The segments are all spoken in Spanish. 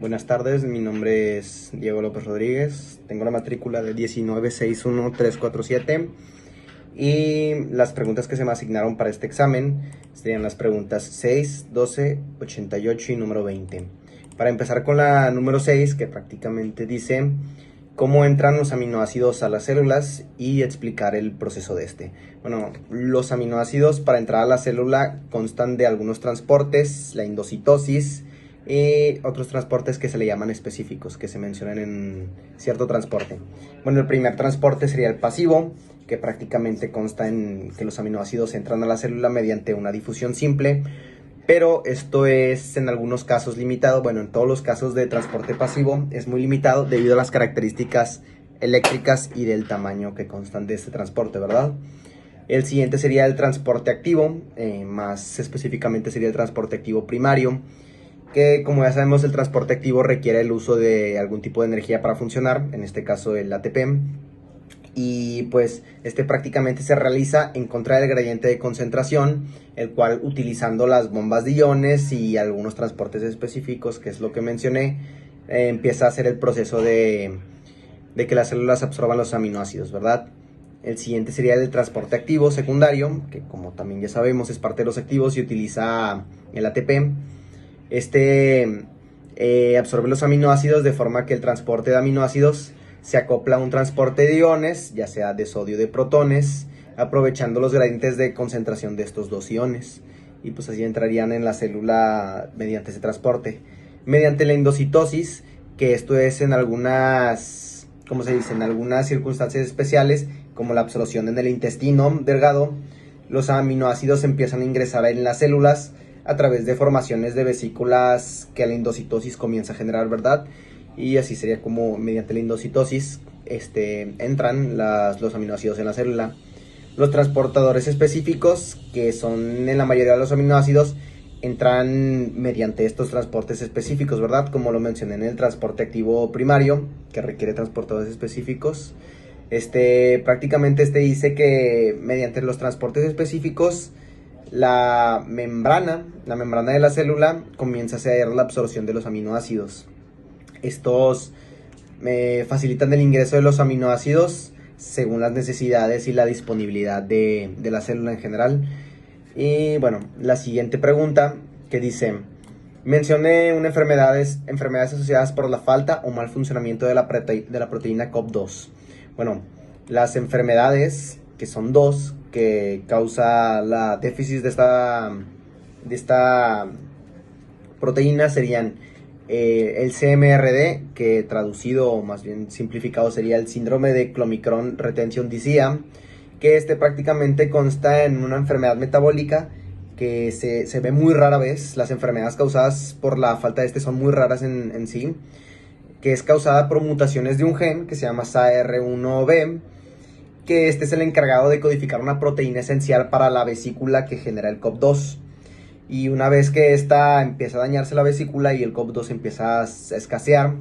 Buenas tardes, mi nombre es Diego López Rodríguez, tengo la matrícula de 1961347 y las preguntas que se me asignaron para este examen serían las preguntas 6, 12, 88 y número 20. Para empezar con la número 6, que prácticamente dice cómo entran los aminoácidos a las células y explicar el proceso de este. Bueno, los aminoácidos para entrar a la célula constan de algunos transportes, la endocitosis, y otros transportes que se le llaman específicos, que se mencionan en cierto transporte. Bueno, el primer transporte sería el pasivo, que prácticamente consta en que los aminoácidos entran a la célula mediante una difusión simple, pero esto es en algunos casos limitado. Bueno, en todos los casos de transporte pasivo es muy limitado debido a las características eléctricas y del tamaño que constan de este transporte, ¿verdad? El siguiente sería el transporte activo, más específicamente sería el transporte activo primario, que como ya sabemos el transporte activo requiere el uso de algún tipo de energía para funcionar, en este caso el ATP, y pues este prácticamente se realiza en contra del gradiente de concentración, el cual utilizando las bombas de iones y algunos transportes específicos, que es lo que mencioné, empieza a hacer el proceso de que las células absorban los aminoácidos, ¿verdad? El siguiente sería el transporte activo secundario, que como también ya sabemos es parte de los activos y utiliza el ATP. Absorbe los aminoácidos de forma que el transporte de aminoácidos se acopla a un transporte de iones, ya sea de sodio o de protones, aprovechando los gradientes de concentración de estos dos iones. Y pues así entrarían en la célula mediante ese transporte. Mediante la endocitosis, que esto es en algunas, ¿cómo se dice? En algunas circunstancias especiales, como la absorción en el intestino delgado, los aminoácidos empiezan a ingresar en las células a través de formaciones de vesículas que la endocitosis comienza a generar, ¿verdad? Y así sería como mediante la endocitosis entran los aminoácidos en la célula. Los transportadores específicos, que son en la mayoría de los aminoácidos, entran mediante estos transportes específicos, ¿verdad? Como lo mencioné en el transporte activo primario, que requiere transportadores específicos. Prácticamente dice que mediante los transportes específicos, la membrana de la célula comienza a hacer la absorción de los aminoácidos. Estos facilitan el ingreso de los aminoácidos según las necesidades y la disponibilidad de la célula en general. Y bueno, la siguiente pregunta que dice: mencione una enfermedades asociadas por la falta o mal funcionamiento de la proteína COP2. Bueno, las enfermedades, que son dos, que causa la déficit de esta proteína serían el CMRD, que traducido o más bien simplificado sería el síndrome de Clomicron Retention Disease, que prácticamente consta en una enfermedad metabólica que se ve muy rara vez. Las enfermedades causadas por la falta de son muy raras en sí, que es causada por mutaciones de un gen que se llama SAR1B, que es el encargado de codificar una proteína esencial para la vesícula que genera el COP2. Y una vez que esta empieza a dañarse la vesícula y el COP2 empieza a escasear,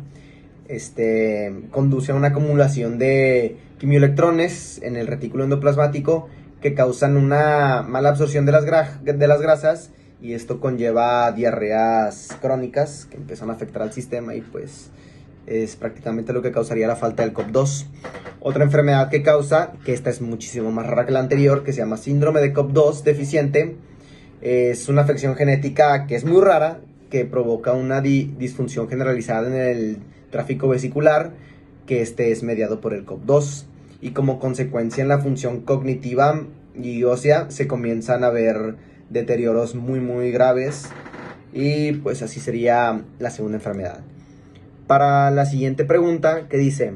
conduce a una acumulación de quimioelectrones en el retículo endoplasmático que causan una mala absorción de las grasas, y esto conlleva diarreas crónicas que empiezan a afectar al sistema, y pues es prácticamente lo que causaría la falta del COP2. Otra enfermedad que causa, que esta es muchísimo más rara que la anterior, que se llama síndrome de COP2 deficiente, es una afección genética que es muy rara, que provoca una disfunción generalizada en el tráfico vesicular, que es mediado por el COP2, y como consecuencia en la función cognitiva y ósea se comienzan a ver deterioros muy muy graves, y pues así sería la segunda enfermedad. Para la siguiente pregunta, que dice: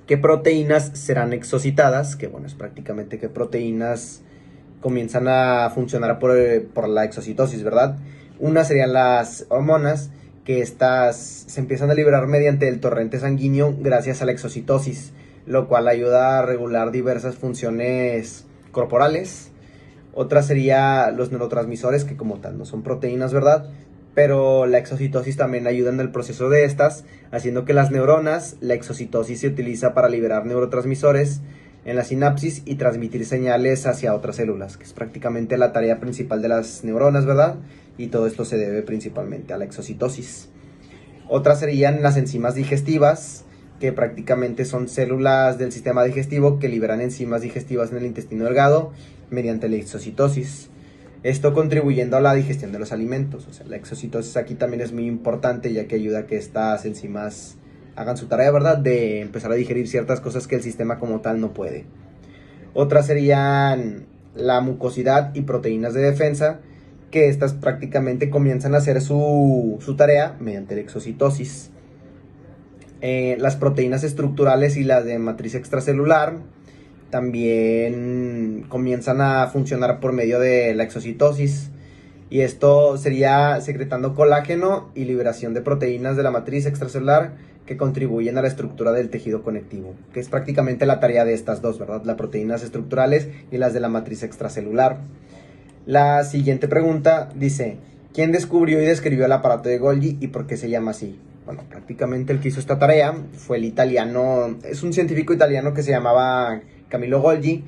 ¿qué proteínas serán exocitadas? Que bueno, es prácticamente qué proteínas comienzan a funcionar por la exocitosis, ¿verdad? Una serían las hormonas, que estas se empiezan a liberar mediante el torrente sanguíneo gracias a la exocitosis, lo cual ayuda a regular diversas funciones corporales. Otra sería los neurotransmisores, que como tal no son proteínas, ¿verdad? Pero la exocitosis también ayuda en el proceso de estas, haciendo que las neuronas, la exocitosis se utiliza para liberar neurotransmisores en la sinapsis y transmitir señales hacia otras células, que es prácticamente la tarea principal de las neuronas, ¿verdad? Y todo esto se debe principalmente a la exocitosis. Otras serían las enzimas digestivas, que prácticamente son células del sistema digestivo que liberan enzimas digestivas en el intestino delgado mediante la exocitosis. Esto contribuyendo a la digestión de los alimentos. O sea, la exocitosis aquí también es muy importante, ya que ayuda a que estas enzimas hagan su tarea, ¿verdad? De empezar a digerir ciertas cosas que el sistema como tal no puede. Otras serían la mucosidad y proteínas de defensa, que estas prácticamente comienzan a hacer su tarea mediante la exocitosis. Las proteínas estructurales y las de matriz extracelular también comienzan a funcionar por medio de la exocitosis, y esto sería secretando colágeno y liberación de proteínas de la matriz extracelular que contribuyen a la estructura del tejido conectivo, que es prácticamente la tarea de estas dos, ¿verdad? Las proteínas estructurales y las de la matriz extracelular. La siguiente pregunta dice: ¿quién descubrió y describió el aparato de Golgi y por qué se llama así? Bueno, prácticamente el que hizo esta tarea fue el italiano, es un científico italiano que se llamaba Camillo Golgi,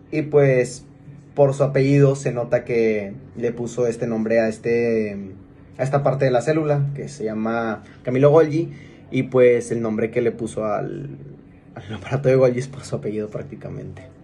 y pues por su apellido se nota que le puso este nombre a esta parte de la célula, que se llama Camillo Golgi, y pues el nombre que le puso al aparato de Golgi es por su apellido prácticamente.